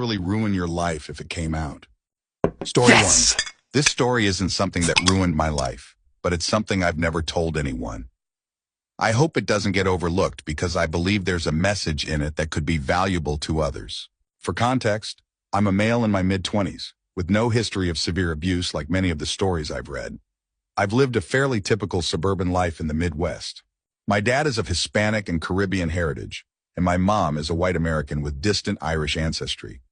Really ruin your life if it came out. Story Yes! 1. This story isn't something that ruined my life, but it's something I've never told anyone. I hope it doesn't get overlooked because I believe there's a message in it that could be valuable to others. For context, I'm a male in my mid-20s, with no history of severe abuse like many of the stories I've read. I've lived a fairly typical suburban life in the Midwest. My dad is of Hispanic and Caribbean heritage, and my mom is a white American with distant Irish ancestry.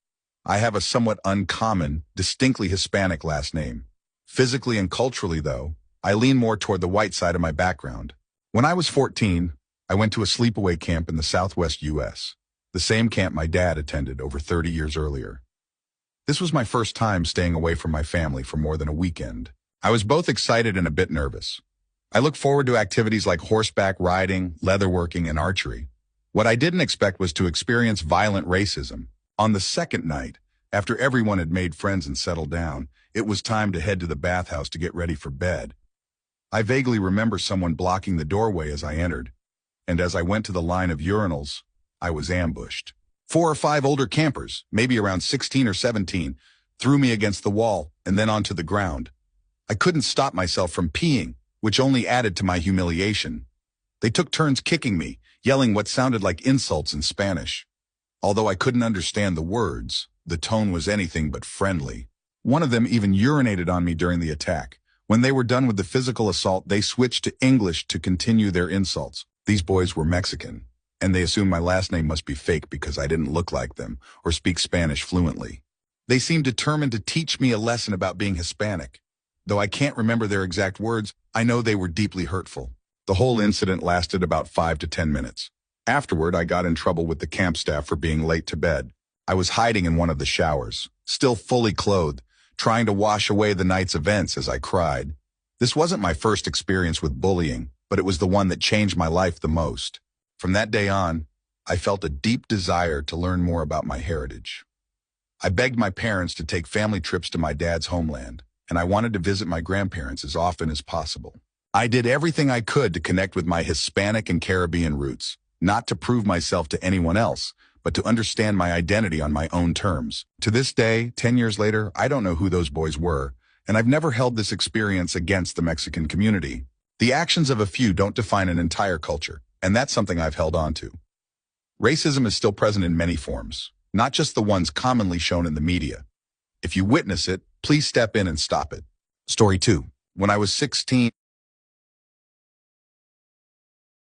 I have a somewhat uncommon, distinctly Hispanic last name. Physically and culturally, though, I lean more toward the white side of my background. When I was 14, I went to a sleepaway camp in the Southwest U.S., the same camp my dad attended over 30 years earlier. This was my first time staying away from my family for more than a weekend. I was both excited and a bit nervous. I looked forward to activities like horseback riding, leatherworking, and archery. What I didn't expect was to experience violent racism. On the second night, after everyone had made friends and settled down, it was time to head to the bathhouse to get ready for bed. I vaguely remember someone blocking the doorway as I entered, and as I went to the line of urinals, I was ambushed. 4 or 5 older campers, maybe around 16 or 17, threw me against the wall and then onto the ground. I couldn't stop myself from peeing, which only added to my humiliation. They took turns kicking me, yelling what sounded like insults in Spanish. Although I couldn't understand the words, the tone was anything but friendly. One of them even urinated on me during the attack. When they were done with the physical assault, they switched to English to continue their insults. These boys were Mexican, and they assumed my last name must be fake because I didn't look like them or speak Spanish fluently. They seemed determined to teach me a lesson about being Hispanic. Though I can't remember their exact words, I know they were deeply hurtful. The whole incident lasted about 5 to 10 minutes. Afterward, I got in trouble with the camp staff for being late to bed. I was hiding in one of the showers, still fully clothed, trying to wash away the night's events as I cried. This wasn't my first experience with bullying, but it was the one that changed my life the most. From that day on, I felt a deep desire to learn more about my heritage. I begged my parents to take family trips to my dad's homeland, and I wanted to visit my grandparents as often as possible. I did everything I could to connect with my Hispanic and Caribbean roots. Not to prove myself to anyone else, but to understand my identity on my own terms. To this day, 10 years later, I don't know who those boys were, and I've never held this experience against the Mexican community. The actions of a few don't define an entire culture, and that's something I've held on to. Racism is still present in many forms, not just the ones commonly shown in the media. If you witness it, please step in and stop it. Story 2. When I was 16,